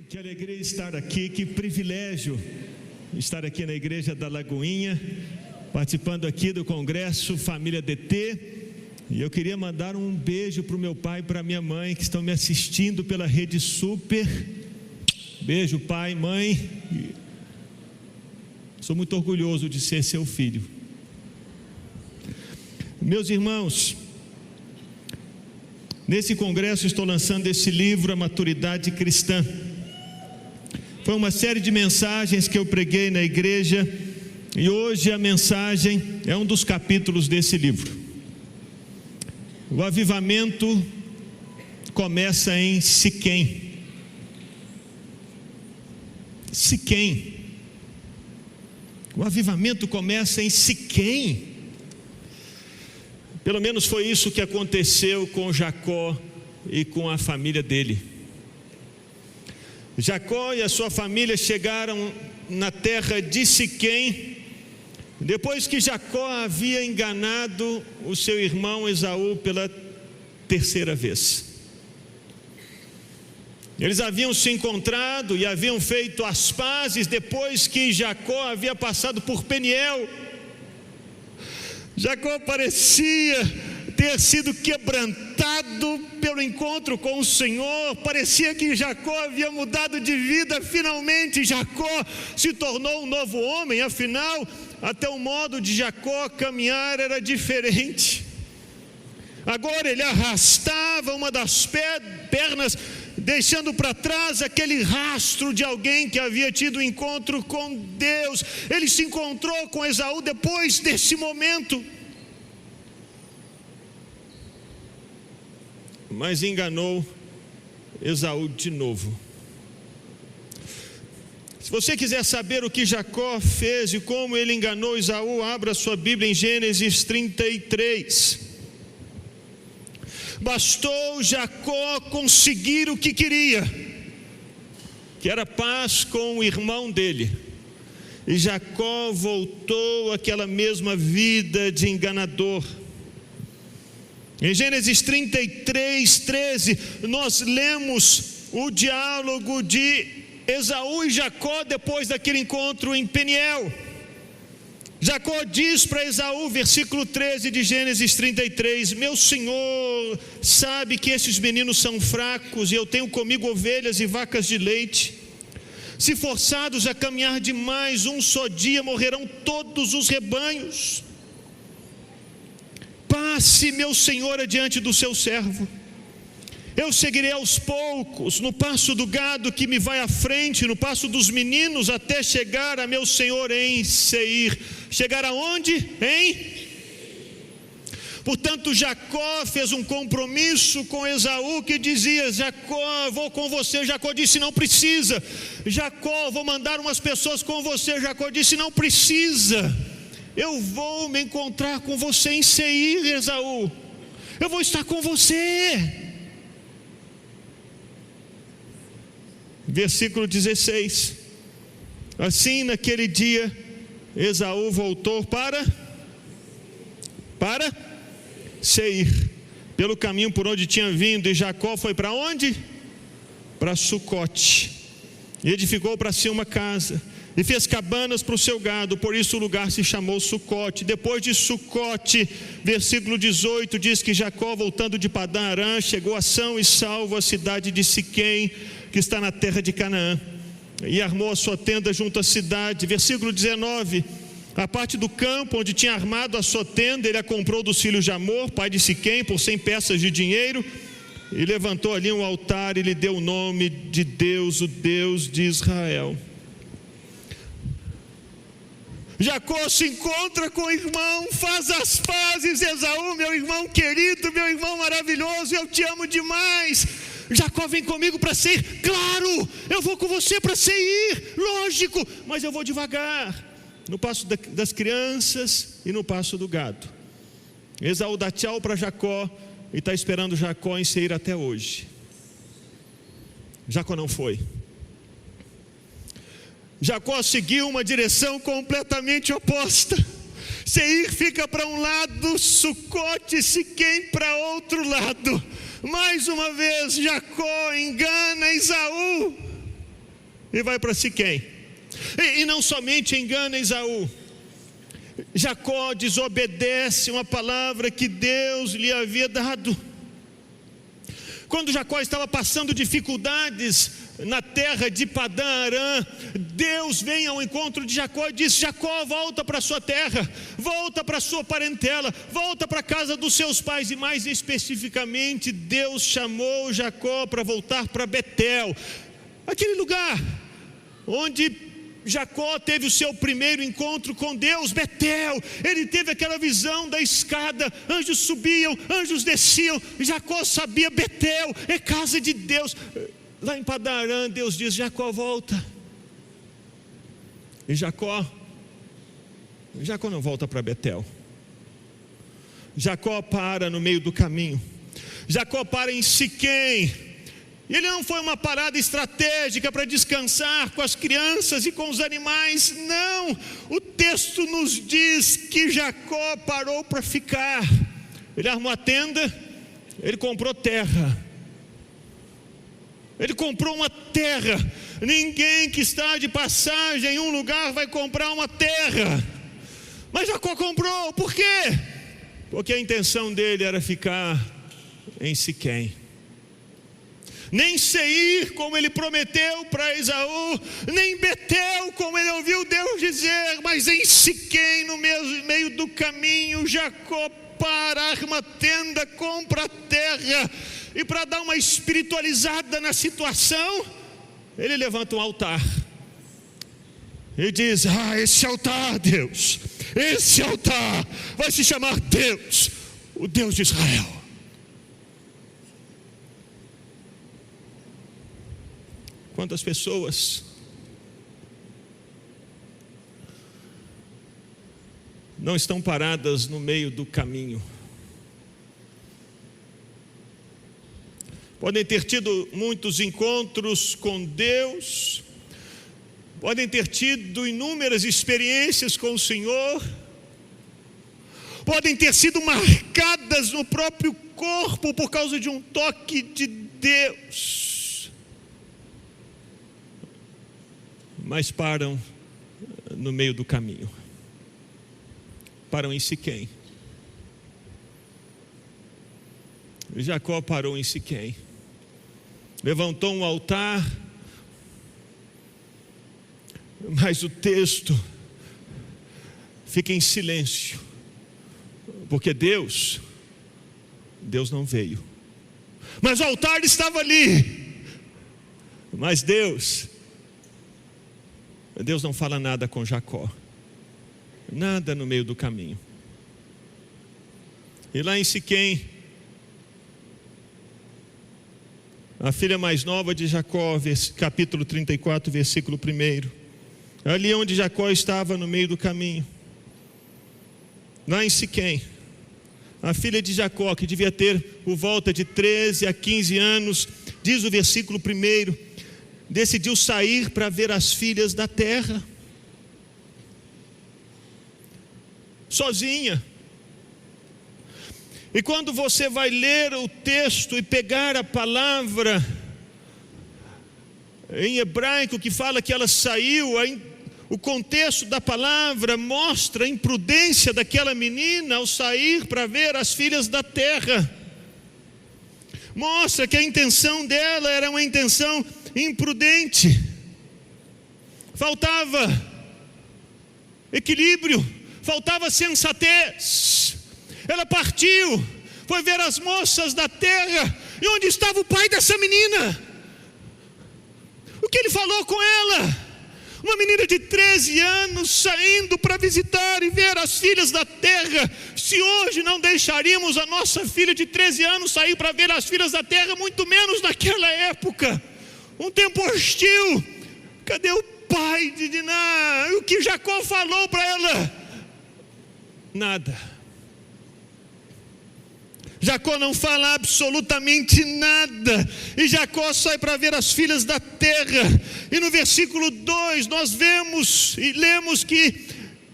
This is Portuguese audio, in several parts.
Que alegria estar aqui, que privilégio estar aqui na Igreja da Lagoinha, participando aqui do Congresso Família DT. E eu queria mandar um beijo para o meu pai e para a minha mãe, que estão me assistindo pela Rede Super. Beijo, pai, mãe. Sou muito orgulhoso de ser seu filho. Meus irmãos, nesse congresso estou lançando esse livro, A Maturidade Cristã. Foi uma série de mensagens que eu preguei na igreja, e hoje a mensagem é um dos capítulos desse livro. O avivamento começa em Siquém. Siquém. O avivamento começa em Siquém. Pelo menos foi isso que aconteceu com Jacó e com a família dele. Jacó e a sua família chegaram na terra de Siquém, depois que Jacó havia enganado o seu irmão Esaú pela terceira vez. Eles haviam se encontrado e haviam feito as pazes depois que Jacó havia passado por Peniel. Jacó parecia ter sido quebrantado pelo encontro com o Senhor. Parecia que Jacó havia mudado de vida. Finalmente Jacó se tornou um novo homem. Afinal, até o modo de Jacó caminhar era diferente. Agora ele arrastava uma das pernas, deixando para trás aquele rastro de alguém que havia tido encontro com Deus. Ele se encontrou com Esaú depois desse momento, mas enganou Esaú de novo. Se você quiser saber o que Jacó fez e como ele enganou Esaú, abra sua Bíblia em Gênesis 33. Bastou Jacó conseguir o que queria, que era paz com o irmão dele, e Jacó voltou àquela mesma vida de enganador. Em Gênesis 33, 13, nós lemos o diálogo de Esaú e Jacó depois daquele encontro em Peniel. Jacó diz para Esaú, versículo 13 de Gênesis 33: meu senhor sabe que esses meninos são fracos, e eu tenho comigo ovelhas e vacas de leite. Se forçados a caminhar demais, um só dia morrerão todos os rebanhos. Passe, meu senhor, adiante do seu servo. Eu seguirei aos poucos, no passo do gado que me vai à frente, no passo dos meninos, até chegar a meu senhor em Seir. Chegar aonde? Portanto, Jacó fez um compromisso com Esaú que dizia: Jacó, vou com você. Jacó disse: não precisa. Jacó, vou mandar umas pessoas com você. Jacó disse: não precisa. Eu vou me encontrar com você em Seir, Esaú. Eu vou estar com você. Versículo 16. Assim, naquele dia, Esaú voltou para Seir, pelo caminho por onde tinha vindo, e Jacó foi para onde? Para Sucote, e edificou para si uma casa, e fez cabanas para o seu gado, por isso o lugar se chamou Sucote. Depois de Sucote, versículo 18, diz que Jacó, voltando de Padã Arã, chegou a são e salvo à cidade de Siquém, que está na terra de Canaã, e armou a sua tenda junto à cidade. Versículo 19, a parte do campo onde tinha armado a sua tenda, ele a comprou dos filhos de Amor, pai de Siquém, por 100 peças de dinheiro, e levantou ali um altar, e lhe deu o nome de Deus, o Deus de Israel. Jacó se encontra com o irmão, faz as pazes. Esaú, meu irmão querido, meu irmão maravilhoso, eu te amo demais. Jacó, vem comigo para Seir. Claro, eu vou com você para Seir, lógico, mas eu vou devagar, no passo das crianças e no passo do gado. Esaú dá tchau para Jacó e está esperando Jacó em Seir até hoje. Jacó não foi. Jacó seguiu uma direção completamente oposta. Seir fica para um lado, Sucote, Siquém para outro lado. Mais uma vez Jacó engana Esaú. e vai para Siquém. E não somente engana Esaú, Jacó desobedece uma palavra que Deus lhe havia dado. Quando Jacó estava passando dificuldades na terra de Padã Arã, Deus vem ao encontro de Jacó e diz: Jacó, volta para sua terra, volta para sua parentela, volta para a casa dos seus pais. E mais especificamente, Deus chamou Jacó para voltar para Betel, aquele lugar onde Jacó teve o seu primeiro encontro com Deus. Betel, ele teve aquela visão da escada, anjos subiam, anjos desciam. Jacó sabia: Betel é casa de Deus. Lá em Padã Arã, Deus diz: Jacó, volta. E Jacó não volta para Betel. Jacó para no meio do caminho. Jacó para em Siquém. E ele não foi uma parada estratégica para descansar com as crianças e com os animais. Não, o texto nos diz que Jacó parou para ficar. Ele armou a tenda, ele comprou terra. Ele comprou uma terra. Ninguém que está de passagem em um lugar vai comprar uma terra. Mas Jacó comprou, por quê? Porque a intenção dele era ficar em Siquém. Nem Seir, como ele prometeu para Esaú, nem Betel, como ele ouviu Deus dizer, mas em Siquém, no meio do caminho, Jacó para, arma a tenda, compra a terra, e para dar uma espiritualizada na situação, ele levanta um altar e diz: esse altar, Deus, esse altar vai se chamar Deus, o Deus de Israel. Quantas pessoas não estão paradas no meio do caminho? Podem ter tido muitos encontros com Deus, podem ter tido inúmeras experiências com o Senhor, podem ter sido marcadas no próprio corpo por causa de um toque de Deus, mas param no meio do caminho, param em Siquém. Jacó parou em Siquém, levantou um altar, mas o texto fica em silêncio, porque Deus não veio. Mas o altar estava ali, mas Deus não fala nada com Jacó, nada no meio do caminho. E lá em Siquém, a filha mais nova de Jacó, capítulo 34, versículo 1, ali onde Jacó estava no meio do caminho, lá em Siquém, a filha de Jacó, que devia ter por volta de 13 a 15 anos, diz o versículo 1, decidiu sair para ver as filhas da terra, sozinha. E quando você vai ler o texto e pegar a palavra em hebraico que fala que ela saiu, o contexto da palavra mostra a imprudência daquela menina ao sair para ver as filhas da terra. Mostra que a intenção dela era uma intenção imprudente. Faltava equilíbrio, faltava sensatez. Ela partiu, foi ver as moças da terra. E onde estava o pai dessa menina? O que ele falou com ela? Uma menina de 13 anos saindo para visitar e ver as filhas da terra. Se hoje não deixaríamos a nossa filha de 13 anos sair para ver as filhas da terra, muito menos naquela época, um tempo hostil. Cadê o pai de Diná? O que Jacó falou para ela? Nada. Jacó não fala absolutamente nada, e Jacó sai para ver as filhas da terra. E no versículo 2 nós vemos e lemos que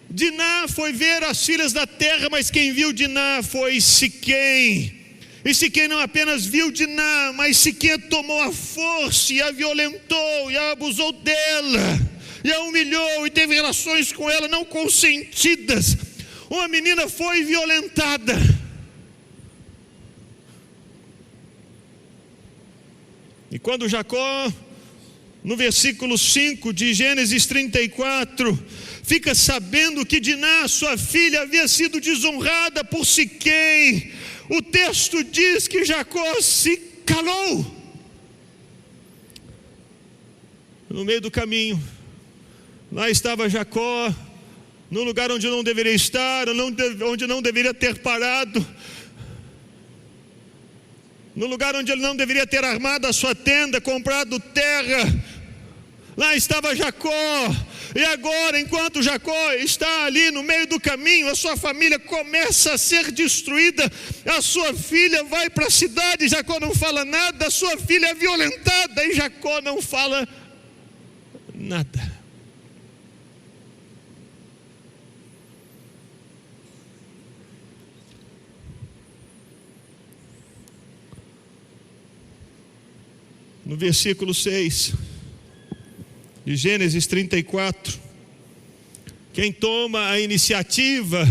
Diná foi ver as filhas da terra, mas quem viu Diná foi Siquém. E Siquém não apenas viu Diná, mas Siquém tomou a força e a violentou e a abusou dela, e a humilhou e teve relações com ela não consentidas. Uma menina foi violentada. E quando Jacó, no versículo 5 de Gênesis 34, fica sabendo que Diná, sua filha, havia sido desonrada por Siquém, o texto diz que Jacó se calou. No meio do caminho, lá estava Jacó, no lugar onde não deveria estar, onde não deveria ter parado, no lugar onde ele não deveria ter armado a sua tenda, comprado terra. Lá estava Jacó, e agora, enquanto Jacó está ali no meio do caminho, a sua família começa a ser destruída, a sua filha vai para a cidade, Jacó não fala nada, a sua filha é violentada, e Jacó não fala nada. No versículo 6 de Gênesis 34, quem toma a iniciativa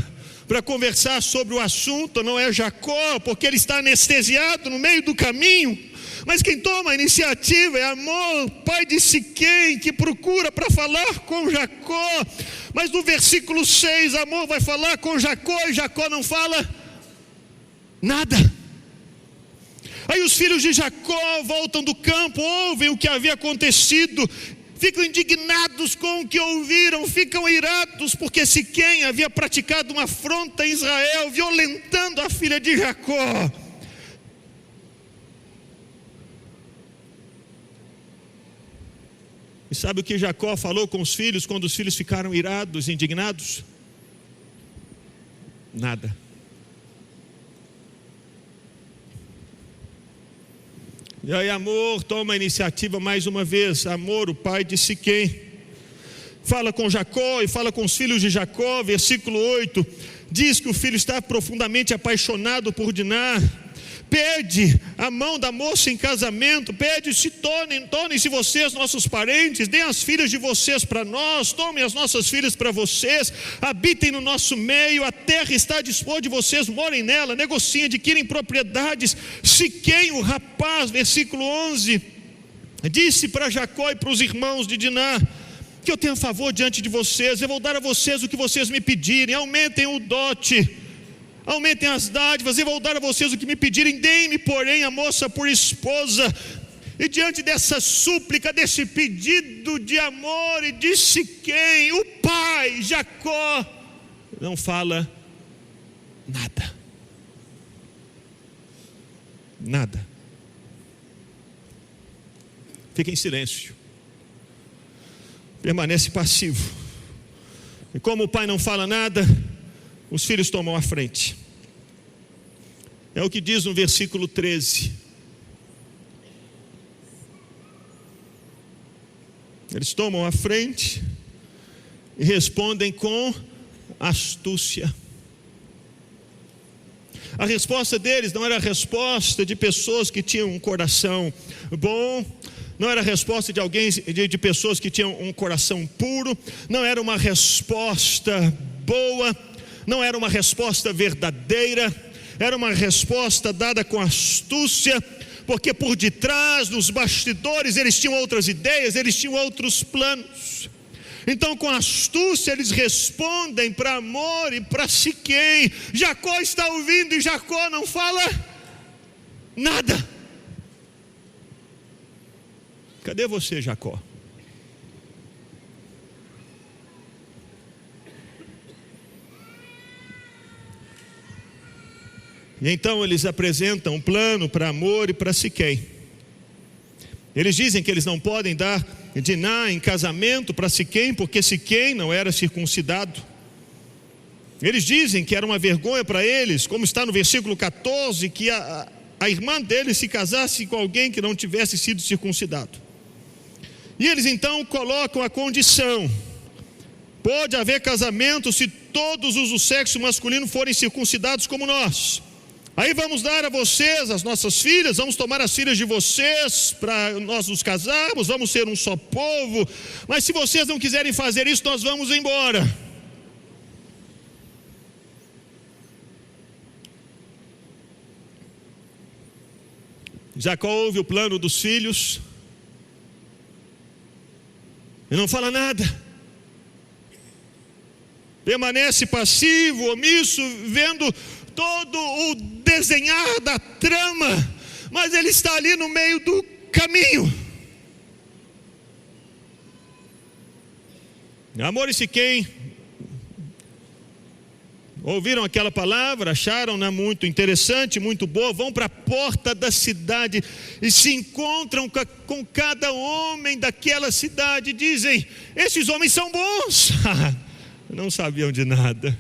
para conversar sobre o assunto não é Jacó, porque ele está anestesiado no meio do caminho, mas quem toma a iniciativa é Amor, pai de Siquém, que procura para falar com Jacó. Mas no versículo 6, Amor vai falar com Jacó e Jacó não fala nada. Aí os filhos de Jacó voltam do campo, ouvem o que havia acontecido, ficam indignados com o que ouviram, ficam irados, porque Siquém havia praticado uma afronta a Israel, violentando a filha de Jacó. E sabe o que Jacó falou com os filhos, quando os filhos ficaram irados, indignados? Nada. E aí Amor toma a iniciativa mais uma vez. Amor, o pai de Siquém, fala com Jacó e fala com os filhos de Jacó. Versículo 8, diz que o filho está profundamente apaixonado por Diná. Pede a mão da moça em casamento, pede-se, tornem-se vocês nossos parentes, deem as filhas de vocês para nós, tomem as nossas filhas para vocês, habitem no nosso meio, a terra está à dispor de vocês, morem nela, negociem, adquirem propriedades. Siquém, o rapaz, versículo 11, disse para Jacó e para os irmãos de Diná: que eu tenho favor diante de vocês, eu vou dar a vocês o que vocês me pedirem, aumentem o dote, aumentem as dádivas, eu vou dar a vocês o que me pedirem, deem-me porém a moça por esposa. E diante dessa súplica, desse pedido de Amor e de Siquém, o pai Jacó não fala nada. Nada. Fica em silêncio, permanece passivo. E como o pai não fala nada, os filhos tomam a frente. É o que diz no versículo 13. Eles tomam a frente e respondem com astúcia. A resposta deles não era a resposta de pessoas que tinham um coração bom, não era a resposta de pessoas que tinham um coração puro, não era uma resposta boa, não era uma resposta verdadeira, era uma resposta dada com astúcia, porque por detrás, nos bastidores, eles tinham outras ideias, eles tinham outros planos. Então com astúcia eles respondem para Amor e para Siquém. Jacó está ouvindo e Jacó não fala nada. Cadê você, Jacó? E então eles apresentam um plano para Amor e para Siquém. Eles dizem que eles não podem dar Diná em casamento para Siquém, porque Siquém não era circuncidado. Eles dizem que era uma vergonha para eles, como está no versículo 14, que a irmã deles se casasse com alguém que não tivesse sido circuncidado. E eles então colocam a condição: pode haver casamento se todos os do sexo masculino forem circuncidados como nós. Aí vamos dar a vocês as nossas filhas, vamos tomar as filhas de vocês para nós nos casarmos, vamos ser um só povo, mas se vocês não quiserem fazer isso, nós vamos embora. Jacó ouve o plano dos filhos e não fala nada, permanece passivo, omisso, vendo todo o desenhar da trama, mas ele está ali no meio do caminho. Hamor e Siquém ouviram aquela palavra, acharam-na muito interessante, muito boa, vão para a porta da cidade e se encontram com cada homem daquela cidade e dizem: esses homens são bons. Não sabiam de nada.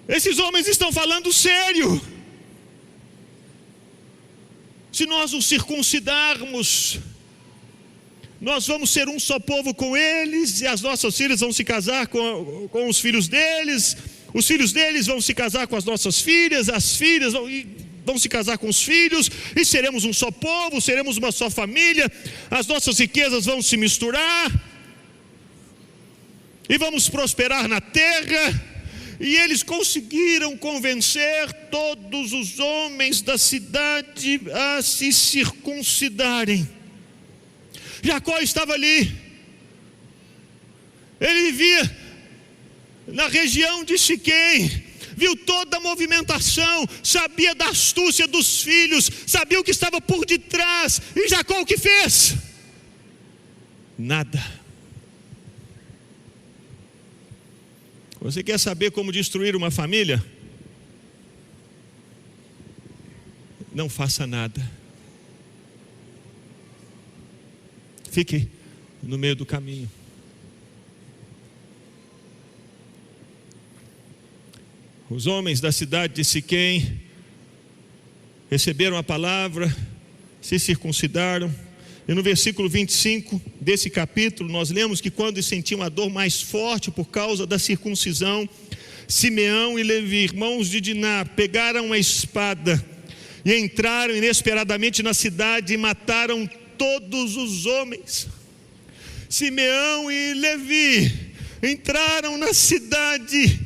Esses homens estão falando sério. Se nós os circuncidarmos, nós vamos ser um só povo com eles, e as nossas filhas vão se casar com os filhos deles vão se casar com as nossas filhas, as filhas vão se casar com os filhos, e seremos um só povo, seremos uma só família, as nossas riquezas vão se misturar, e vamos prosperar na terra. E eles conseguiram convencer todos os homens da cidade a se circuncidarem. Jacó estava ali, ele vivia na região de Siquém, viu toda a movimentação, sabia da astúcia dos filhos, sabia o que estava por detrás, e Jacó o que fez? Nada. Você quer saber como destruir uma família? Não faça nada. Fique no meio do caminho. Os homens da cidade de Siquém receberam a palavra, se circuncidaram. E no versículo 25 desse capítulo, nós lemos que quando sentiam a dor mais forte por causa da circuncisão, Simeão e Levi, irmãos de Diná, pegaram a espada e entraram inesperadamente na cidade e mataram todos os homens. Simeão e Levi entraram na cidade,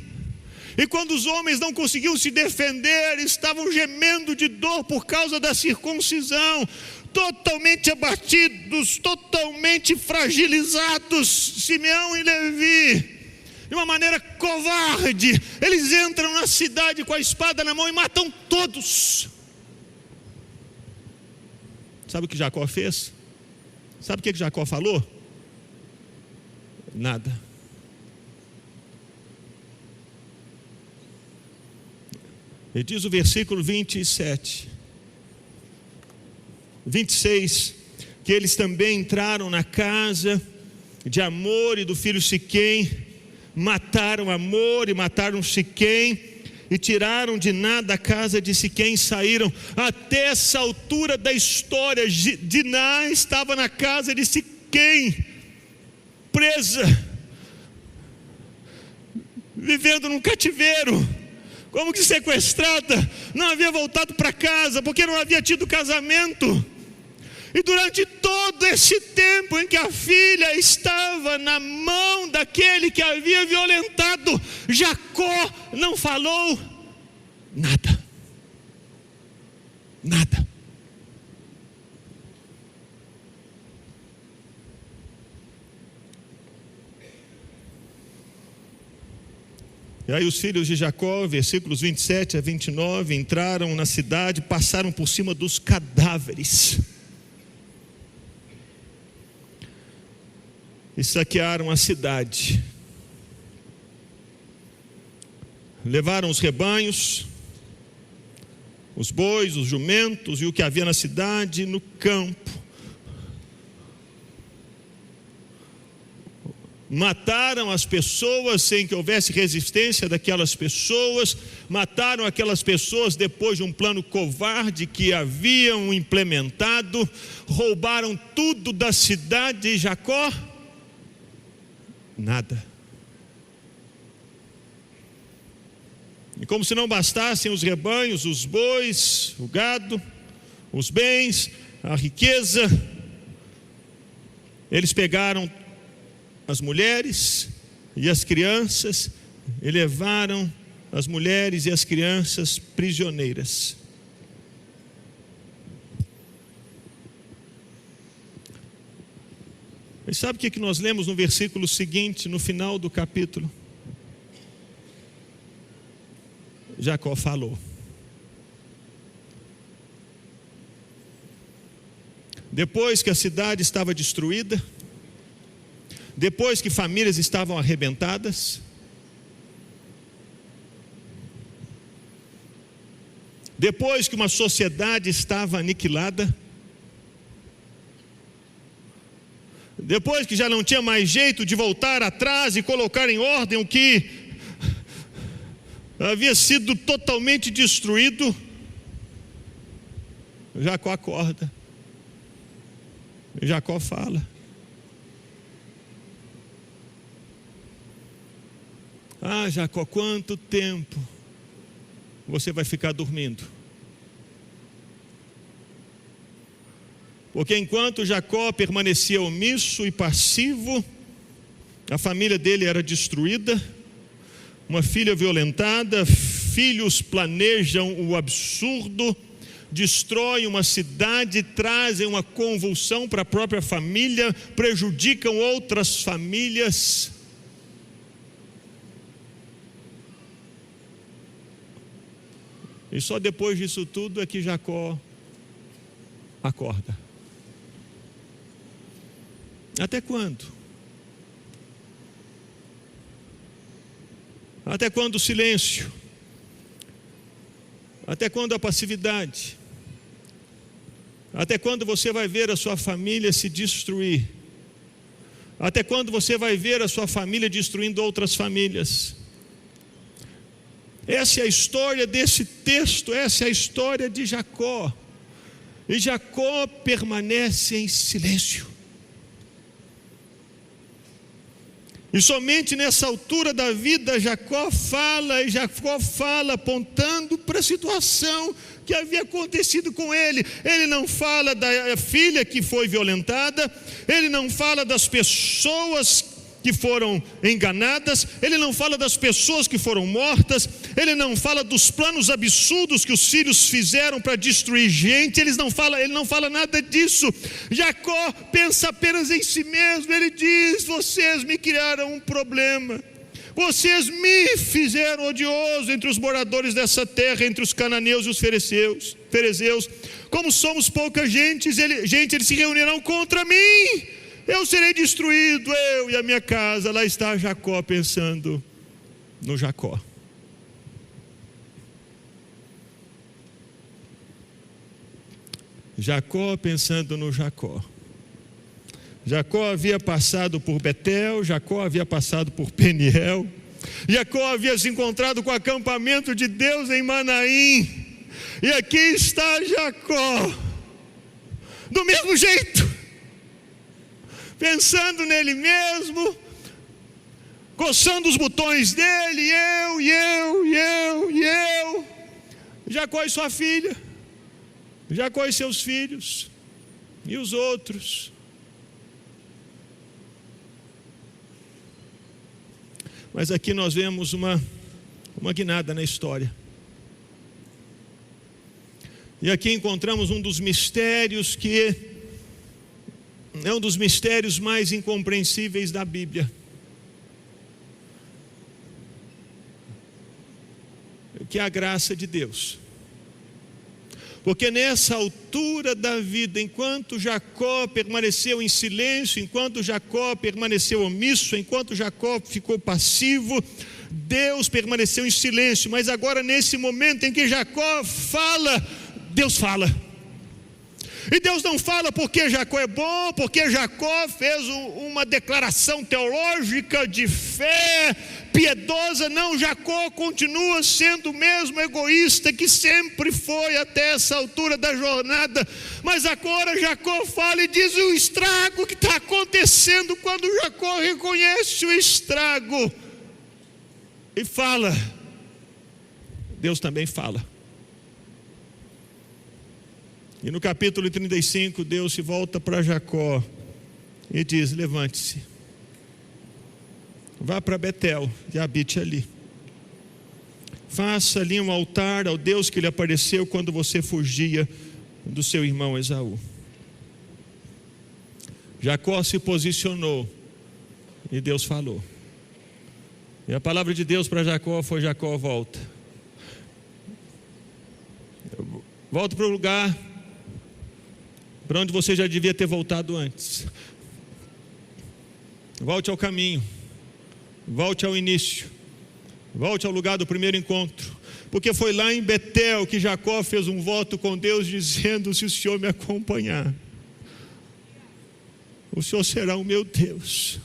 e quando os homens não conseguiam se defender, estavam gemendo de dor por causa da circuncisão, totalmente abatidos, totalmente fragilizados. Simeão e Levi, de uma maneira covarde, eles entram na cidade com a espada na mão e matam todos. Sabe o que Jacó fez? Sabe o que Jacó falou? Nada. Ele diz o versículo 26, que eles também entraram na casa de Hamor e do filho Siquém, mataram Hamor e mataram Siquém, e tiraram Diná da casa de Siquém e saíram. Até essa altura da história, Diná estava na casa de Siquém, presa, vivendo num cativeiro, como que sequestrada, não havia voltado para casa, porque não havia tido casamento. E durante todo esse tempo em que a filha estava na mão daquele que havia violentado, Jacó não falou nada. Nada. E aí os filhos de Jacó, versículos 27 a 29, entraram na cidade, passaram por cima dos cadáveres e saquearam a cidade. Levaram os rebanhos, os bois, os jumentos e o que havia na cidade no campo. Mataram as pessoas sem que houvesse resistência daquelas pessoas, mataram aquelas pessoas depois de um plano covarde que haviam implementado, roubaram tudo da cidade de Jacó. Nada. E como se não bastassem os rebanhos, os bois, o gado, os bens, a riqueza, eles pegaram as mulheres e as crianças e levaram as mulheres e as crianças prisioneiras. E sabe o que nós lemos no versículo seguinte, no final do capítulo? Jacó falou. Depois que a cidade estava destruída, depois que famílias estavam arrebentadas, depois que uma sociedade estava aniquilada, depois que já não tinha mais jeito de voltar atrás e colocar em ordem o que havia sido totalmente destruído, Jacó acorda. Jacó fala. Ah, Jacó, quanto tempo você vai ficar dormindo? Porque enquanto Jacó permanecia omisso e passivo, a família dele era destruída, uma filha violentada, filhos planejam o absurdo, destroem uma cidade, trazem uma convulsão para a própria família, prejudicam outras famílias. E só depois disso tudo é que Jacó acorda. Até quando? Até quando o silêncio? Até quando a passividade? Até quando você vai ver a sua família se destruir? Até quando você vai ver a sua família destruindo outras famílias? Essa é a história desse texto, essa é a história de Jacó. E Jacó permanece em silêncio. E somente nessa altura da vida Jacó fala apontando para a situação que havia acontecido com ele. Ele não fala da filha que foi violentada, ele não fala das pessoas que foram enganadas, ele não fala das pessoas que foram mortas, ele não fala dos planos absurdos que os filhos fizeram para destruir gente, ele não fala nada disso. Jacó pensa apenas em si mesmo. Ele diz: vocês me criaram um problema, vocês me fizeram odioso entre os moradores dessa terra, entre os cananeus e os ferezeus. Como somos pouca gente, eles se reunirão contra mim. Eu serei destruído, eu e a minha casa. Lá está Jacó pensando no Jacó. Jacó pensando no Jacó. Jacó havia passado por Betel, Jacó havia passado por Peniel, Jacó havia se encontrado com o acampamento de Deus em Manaim. E aqui está Jacó, do mesmo jeito, pensando nele mesmo, coçando os botões dele, eu. Jacó e sua filha, Jacó e seus filhos, e os outros. Mas aqui nós vemos uma guinada na história. E aqui encontramos um dos mistérios que é um dos mistérios mais incompreensíveis da Bíblia, que é a graça de Deus. Porque nessa altura da vida, enquanto Jacó permaneceu em silêncio, enquanto Jacó permaneceu omisso, enquanto Jacó ficou passivo, Deus permaneceu em silêncio. Mas agora, nesse momento em que Jacó fala, Deus fala. E Deus não fala porque Jacó é bom, porque Jacó fez uma declaração teológica de fé piedosa. Não, Jacó continua sendo o mesmo egoísta que sempre foi até essa altura da jornada. Mas agora Jacó fala e diz o estrago que está acontecendo. Quando Jacó reconhece o estrago e fala: Deus também fala. E no capítulo 35, Deus se volta para Jacó e diz: levante-se, vá para Betel e habite ali. Faça ali um altar ao Deus que lhe apareceu quando você fugia do seu irmão Esaú. Jacó se posicionou e Deus falou. E a palavra de Deus para Jacó foi: Jacó, volta. Volta para o lugar para onde você já devia ter voltado antes. Volte ao caminho. Volte ao início. Volte ao lugar do primeiro encontro. Porque foi lá em Betel que Jacó fez um voto com Deus, dizendo: se o Senhor me acompanhar, o Senhor será o meu Deus.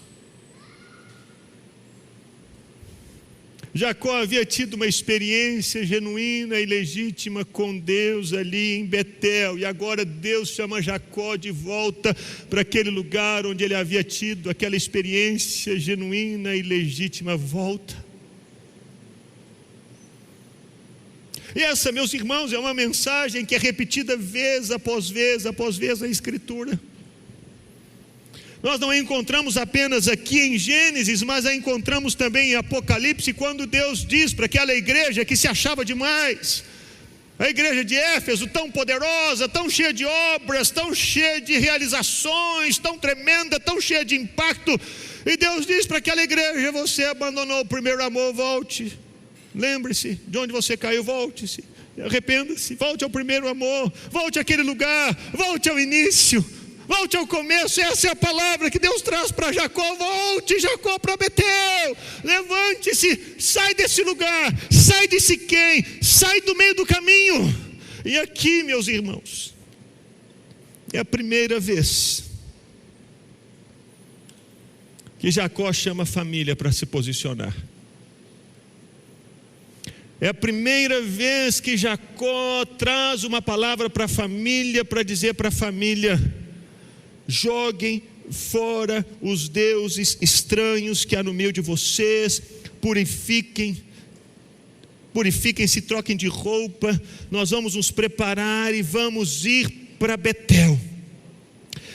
Jacó havia tido uma experiência genuína e legítima com Deus ali em Betel, e agora Deus chama Jacó de volta para aquele lugar onde ele havia tido aquela experiência genuína e legítima. Volta. E essa, meus irmãos, é uma mensagem que é repetida vez após vez na Escritura. Nós não a encontramos apenas aqui em Gênesis, mas a encontramos também em Apocalipse, quando Deus diz para aquela igreja que se achava demais, a igreja de Éfeso, tão poderosa, tão cheia de obras, tão cheia de realizações, tão tremenda, tão cheia de impacto, e Deus diz para aquela igreja: você abandonou o primeiro amor, volte. Lembre-se de onde você caiu, volte-se, arrependa-se, volte ao primeiro amor, volte àquele lugar, volte ao início, volte ao começo. Essa é a palavra que Deus traz para Jacó: volte, Jacó, para Betel, levante-se, sai desse lugar, sai de Siquém, sai do meio do caminho. E aqui, meus irmãos, é a primeira vez que Jacó chama a família para se posicionar. É a primeira vez que Jacó traz uma palavra para a família, para dizer para a família: joguem fora os deuses estranhos que há no meio de vocês, purifiquem-se, troquem de roupa, nós vamos nos preparar e vamos ir para Betel.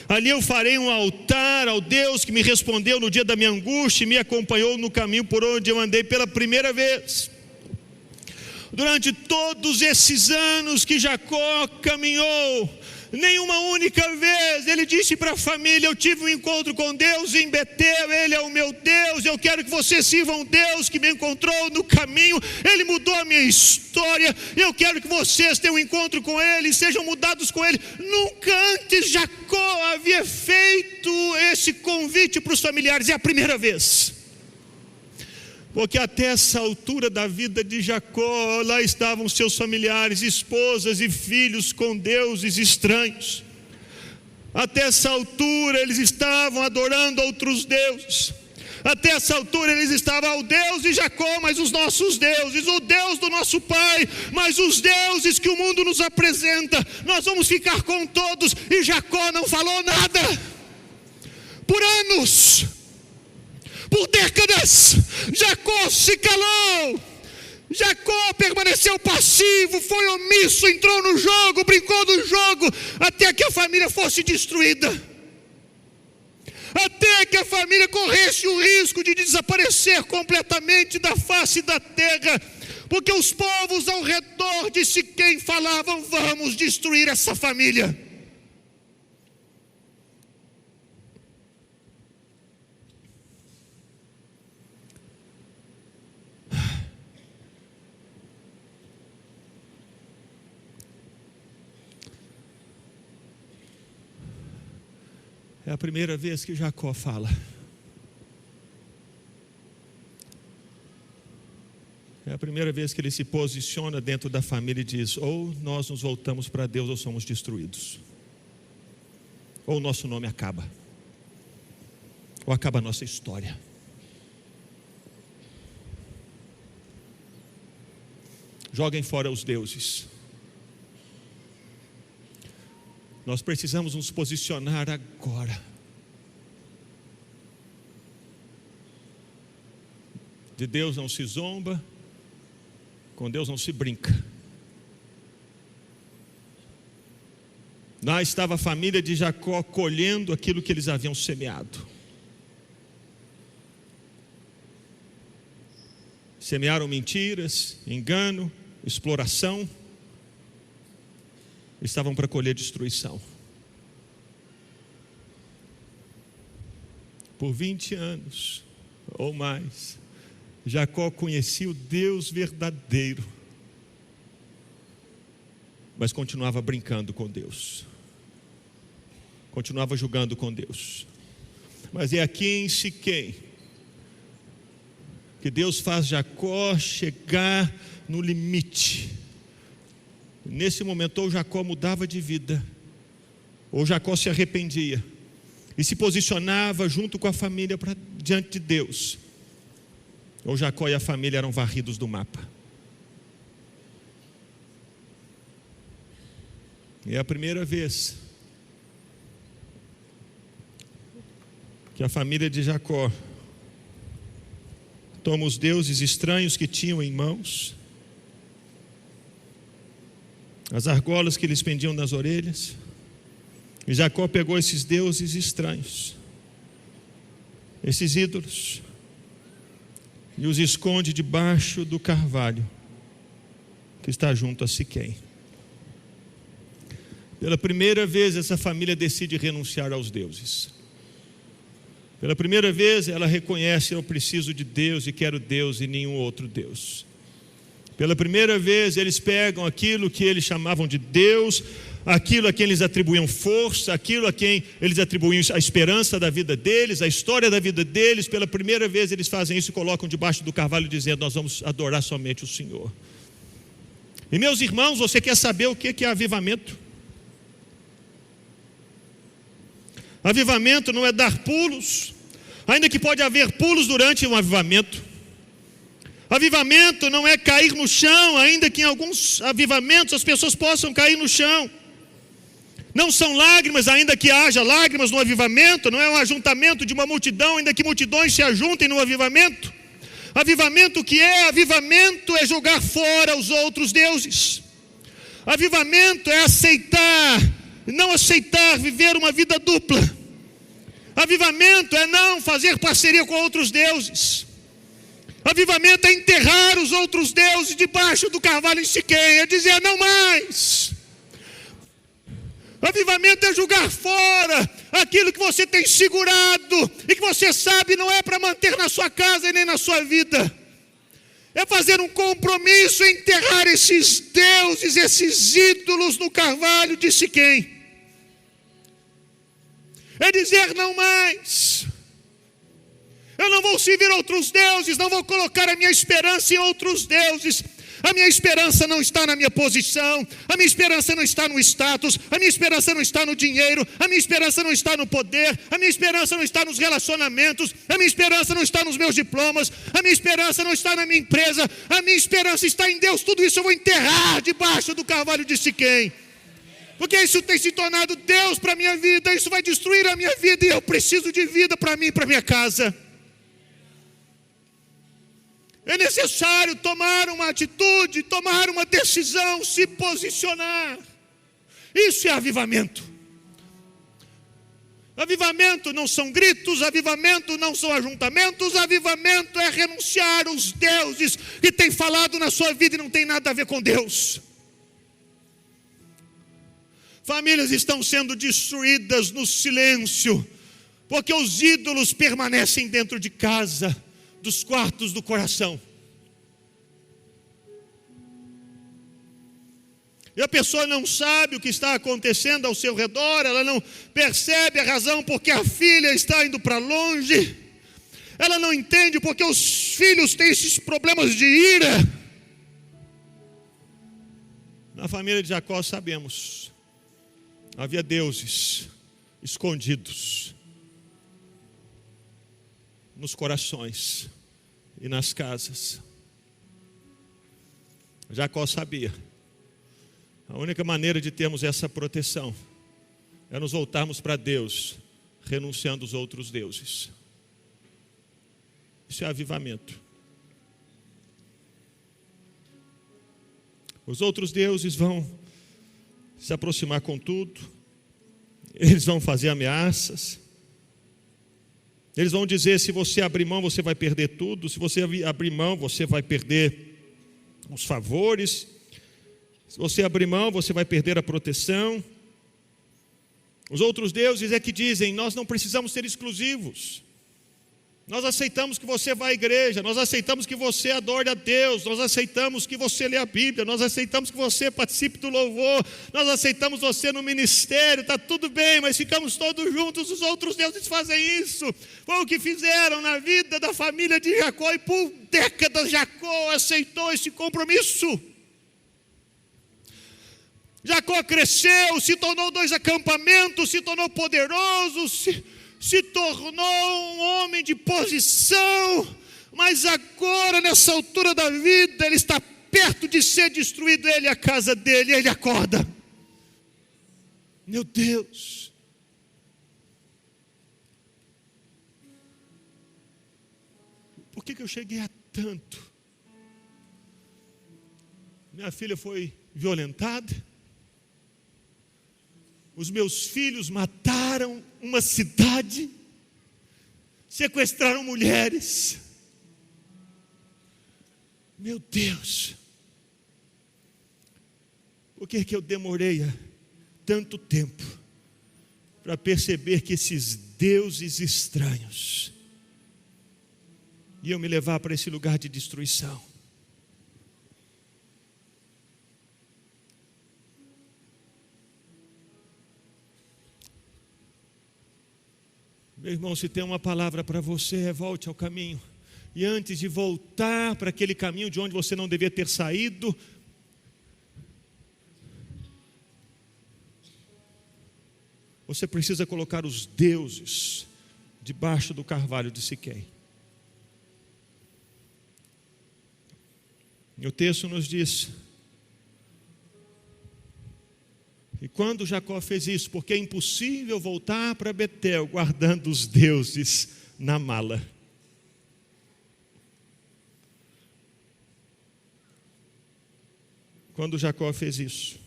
Ali eu farei um altar ao Deus que me respondeu no dia da minha angústia e me acompanhou no caminho por onde eu andei pela primeira vez. Durante todos esses anos que Jacó caminhou, nenhuma única vez ele disse para a família: eu tive um encontro com Deus em Betel, Ele é o meu Deus, eu quero que vocês sirvam Deus que me encontrou no caminho, Ele mudou a minha história, eu quero que vocês tenham um encontro com Ele, sejam mudados com Ele. Nunca antes Jacó havia feito esse convite para os familiares, é a primeira vez. Porque até essa altura da vida de Jacó, lá estavam seus familiares, esposas e filhos com deuses estranhos. Até essa altura eles estavam adorando outros deuses. Até essa altura eles estavam ao Deus de Jacó, mas os nossos deuses, o Deus do nosso pai, mas os deuses que o mundo nos apresenta, nós vamos ficar com todos. E Jacó não falou nada. Por anos, por décadas, Jacó se calou. Jacó permaneceu passivo, foi omisso, entrou no jogo, brincou no jogo, até que a família fosse destruída, até que a família corresse o risco de desaparecer completamente da face da terra, porque os povos ao redor de Siquém falavam: vamos destruir essa família. É a primeira vez que Jacó fala. É a primeira vez que ele se posiciona dentro da família e diz: ou nós nos voltamos para Deus ou somos destruídos. Ou o nosso nome acaba. Ou acaba a nossa história. Joguem fora os deuses. Nós precisamos nos posicionar agora. De Deus não se zomba, Com Deus não se brinca. Lá estava a família de Jacó colhendo aquilo que eles haviam semeado. Semearam mentiras, engano, exploração. Estavam para colher destruição. Por 20 anos ou mais, Jacó conhecia o Deus verdadeiro, mas continuava brincando com Deus, continuava julgando com Deus. Mas é aqui em Siquém que Deus faz Jacó chegar no limite. Nesse momento, ou Jacó mudava de vida, ou Jacó se arrependia e se posicionava junto com a família diante de Deus, ou Jacó e a família eram varridos do mapa. E é a primeira vez que a família de Jacó toma os deuses estranhos que tinham em mãos, as argolas que lhes pendiam das orelhas, e Jacó pegou esses deuses estranhos, esses ídolos, e os esconde debaixo do carvalho que está junto a Siquém. Pela primeira vez essa família decide renunciar aos deuses. Pela primeira vez ela reconhece: eu preciso de Deus e quero Deus e nenhum outro Deus. Pela primeira vez eles pegam aquilo que eles chamavam de Deus, aquilo a quem eles atribuíam força, aquilo a quem eles atribuíam a esperança da vida deles, a história da vida deles. Pela primeira vez eles fazem isso e colocam debaixo do carvalho, dizendo: nós vamos adorar somente o Senhor. E meus irmãos, você quer saber o que é avivamento? Avivamento não é dar pulos, ainda que pode haver pulos durante um avivamento. Avivamento não é cair no chão, ainda que em alguns avivamentos as pessoas possam cair no chão. Não são lágrimas, ainda que haja lágrimas no avivamento. Não é um ajuntamento de uma multidão, ainda que multidões se ajuntem no avivamento. Avivamento, o que é? Avivamento é jogar fora os outros deuses. Avivamento é aceitar, não aceitar viver uma vida dupla. Avivamento é não fazer parceria com outros deuses. Avivamento é enterrar os outros deuses debaixo do carvalho em Siquém, é dizer: não mais. Avivamento é jogar fora aquilo que você tem segurado e que você sabe não é para manter na sua casa e nem na sua vida. É fazer um compromisso em enterrar esses deuses, esses ídolos no carvalho de Siquém. É dizer: não mais. Eu não vou servir outros deuses, não vou colocar a minha esperança em outros deuses. A minha esperança não está na minha posição, a minha esperança não está no status, a minha esperança não está no dinheiro, a minha esperança não está no poder, a minha esperança não está nos relacionamentos, a minha esperança não está nos meus diplomas, a minha esperança não está na minha empresa, a minha esperança está em Deus. Tudo isso eu vou enterrar debaixo do carvalho de Siquém, porque isso tem se tornado Deus para a minha vida. Isso vai destruir a minha vida e eu preciso de vida para mim e para minha casa. É necessário tomar uma atitude, tomar uma decisão, se posicionar. Isso é avivamento. Avivamento não são gritos, avivamento não são ajuntamentos, avivamento é renunciar aos deuses que tem falado na sua vida e não tem nada a ver com Deus. Famílias estão sendo destruídas no silêncio, porque os ídolos permanecem dentro de casa, dos quartos do coração. E a pessoa não sabe o que está acontecendo ao seu redor, ela não percebe a razão porque a filha está indo para longe, ela não entende porque os filhos têm esses problemas de ira. Na família de Jacó sabemos, havia deuses escondidos nos corações e nas casas. Jacó sabia. A única maneira de termos essa proteção é nos voltarmos para Deus, renunciando aos outros deuses. Isso é avivamento. Os outros deuses vão se aproximar com tudo, eles vão fazer ameaças, eles vão dizer: se você abrir mão, você vai perder tudo, se você abrir mão, você vai perder os favores, se você abrir mão, você vai perder a proteção. Os outros deuses é que dizem: nós não precisamos ser exclusivos, nós aceitamos que você vá à igreja, nós aceitamos que você adore a Deus, nós aceitamos que você lê a Bíblia, nós aceitamos que você participe do louvor, nós aceitamos você no ministério, está tudo bem, mas ficamos todos juntos. Os outros deuses fazem isso, foi o que fizeram na vida da família de Jacó, e por décadas Jacó aceitou esse compromisso. Jacó cresceu, se tornou 2 acampamentos, se tornou poderoso, se tornou um homem de posição, mas agora, nessa altura da vida, ele está perto de ser destruído, ele e a casa dele. Ele acorda: meu Deus, por que eu cheguei a tanto? Minha filha foi violentada, os meus filhos mataram uma cidade, sequestraram mulheres. Meu Deus, por que eu demorei tanto tempo para perceber que esses deuses estranhos iam me levar para esse lugar de destruição? Meu irmão, se tem uma palavra para você, volte ao caminho. E antes de voltar para aquele caminho de onde você não devia ter saído, você precisa colocar os deuses debaixo do carvalho de Siquém. E o texto nos diz: e quando Jacó fez isso, porque é impossível voltar para Betel guardando os deuses na mala. Quando Jacó fez isso,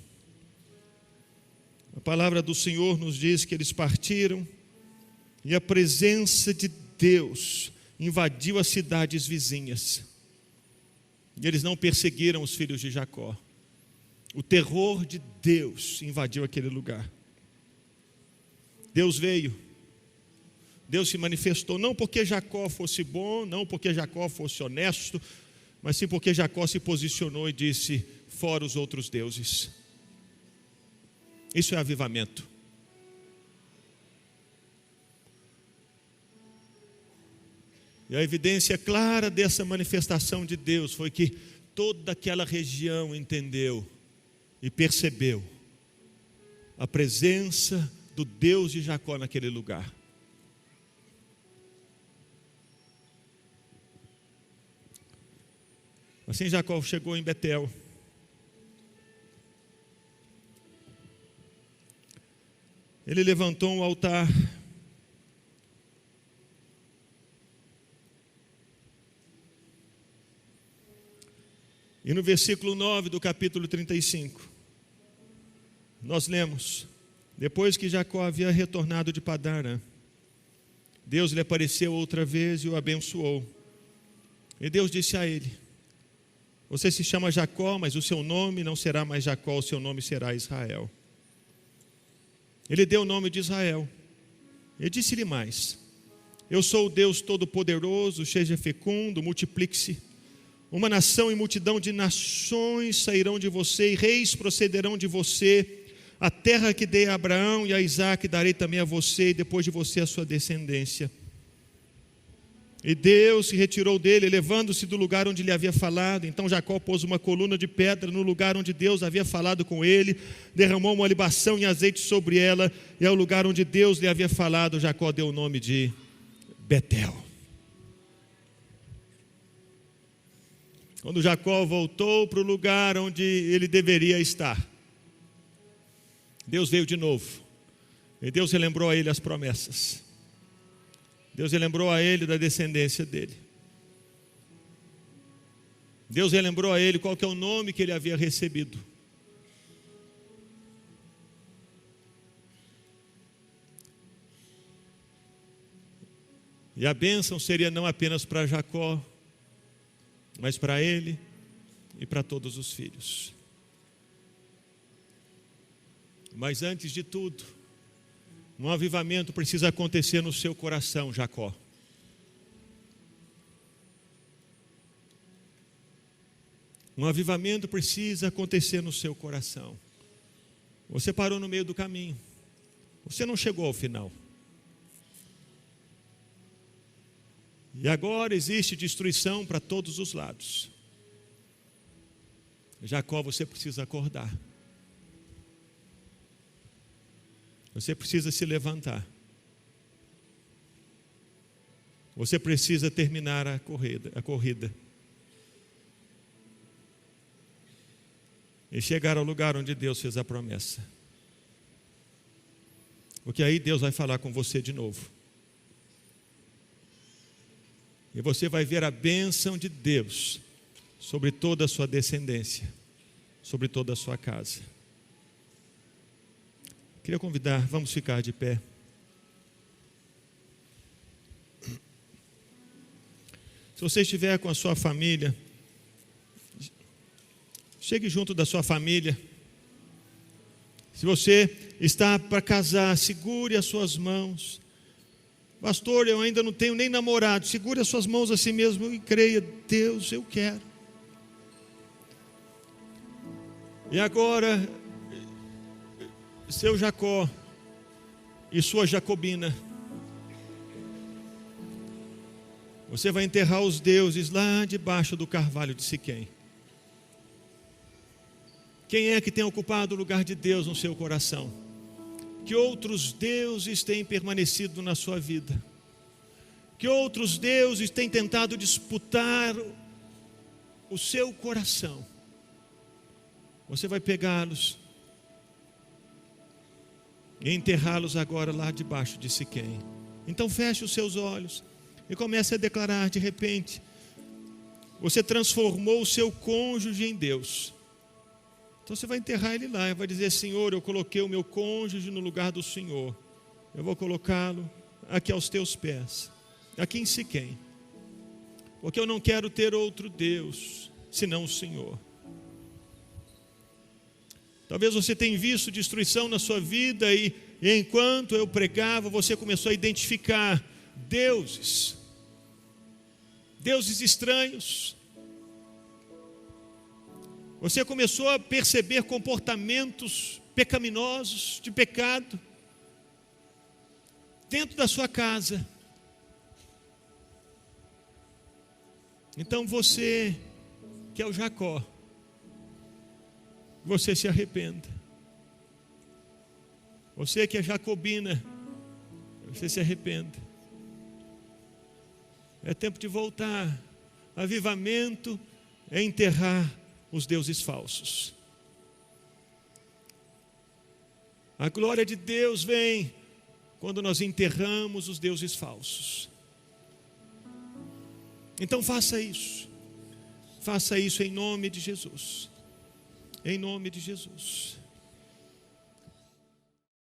a palavra do Senhor nos diz que eles partiram e a presença de Deus invadiu as cidades vizinhas. E eles não perseguiram os filhos de Jacó. O terror de Deus invadiu aquele lugar. Deus veio, Deus se manifestou, não porque Jacó fosse bom, não porque Jacó fosse honesto, mas sim porque Jacó se posicionou e disse: fora os outros deuses. Isso é avivamento. E a evidência clara dessa manifestação de Deus foi que toda aquela região entendeu e percebeu a presença do Deus de Jacó naquele lugar. Assim Jacó chegou em Betel. Ele levantou um altar. E no versículo 9 do capítulo 35, nós lemos: depois que Jacó havia retornado de Padã Arã, Deus lhe apareceu outra vez e o abençoou. E Deus disse a ele: você se chama Jacó, mas o seu nome não será mais Jacó, o seu nome será Israel. Ele deu o nome de Israel. E disse-lhe mais: eu sou o Deus Todo-Poderoso, seja fecundo, multiplique-se. Uma nação e multidão de nações sairão de você, e reis procederão de você. A terra que dei a Abraão e a Isaque darei também a você, e depois de você a sua descendência. E Deus se retirou dele, elevando-se do lugar onde lhe havia falado. Então Jacó pôs uma coluna de pedra no lugar onde Deus havia falado com ele, derramou uma libação em azeite sobre ela, e ao lugar onde Deus lhe havia falado, Jacó deu o nome de Betel. Quando Jacó voltou para o lugar onde ele deveria estar, Deus veio de novo, e Deus relembrou a ele as promessas. Deus relembrou a ele da descendência dele. Deus relembrou a ele qual que é o nome que ele havia recebido. E a bênção seria não apenas para Jacó, mas para ele e para todos os filhos. Mas antes de tudo, um avivamento precisa acontecer no seu coração, Jacó. Um avivamento precisa acontecer no seu coração. Você parou no meio do caminho. Você não chegou ao final. E agora existe destruição para todos os lados. Jacó, você precisa acordar. Você precisa se levantar. Você precisa terminar a corrida. E chegar ao lugar onde Deus fez a promessa. Porque aí Deus vai falar com você de novo. E você vai ver a bênção de Deus sobre toda a sua descendência, sobre toda a sua casa. Queria convidar, vamos ficar de pé. Se você estiver com a sua família, chegue junto da sua família. Se você está para casar, segure as suas mãos. Pastor, eu ainda não tenho nem namorado. Segure as suas mãos assim mesmo e creia, Deus, eu quero. E agora, seu Jacó e sua Jacobina, você vai enterrar os deuses lá debaixo do carvalho de Siquém. Quem é que tem ocupado o lugar de Deus no seu coração? Que outros deuses têm permanecido na sua vida? Que outros deuses têm tentado disputar o seu coração? Você vai pegá-los e enterrá-los agora lá debaixo de Siquém. Então feche os seus olhos e comece a declarar de repente. Você transformou o seu cônjuge em Deus. Então você vai enterrar ele lá e vai dizer, Senhor, eu coloquei o meu cônjuge no lugar do Senhor. Eu vou colocá-lo aqui aos teus pés, aqui em Siquém. Porque eu não quero ter outro Deus, senão o Senhor. Talvez você tenha visto destruição na sua vida e enquanto eu pregava, você começou a identificar deuses estranhos. Você começou a perceber comportamentos pecaminosos, de pecado, dentro da sua casa. Então você, que é o Jacó, você se arrependa. Você que é Jacobina, você se arrependa. É tempo de voltar. Avivamento é enterrar os deuses falsos. A glória de Deus vem quando nós enterramos os deuses falsos. Então faça isso. Faça isso em nome de Jesus. Em nome de Jesus.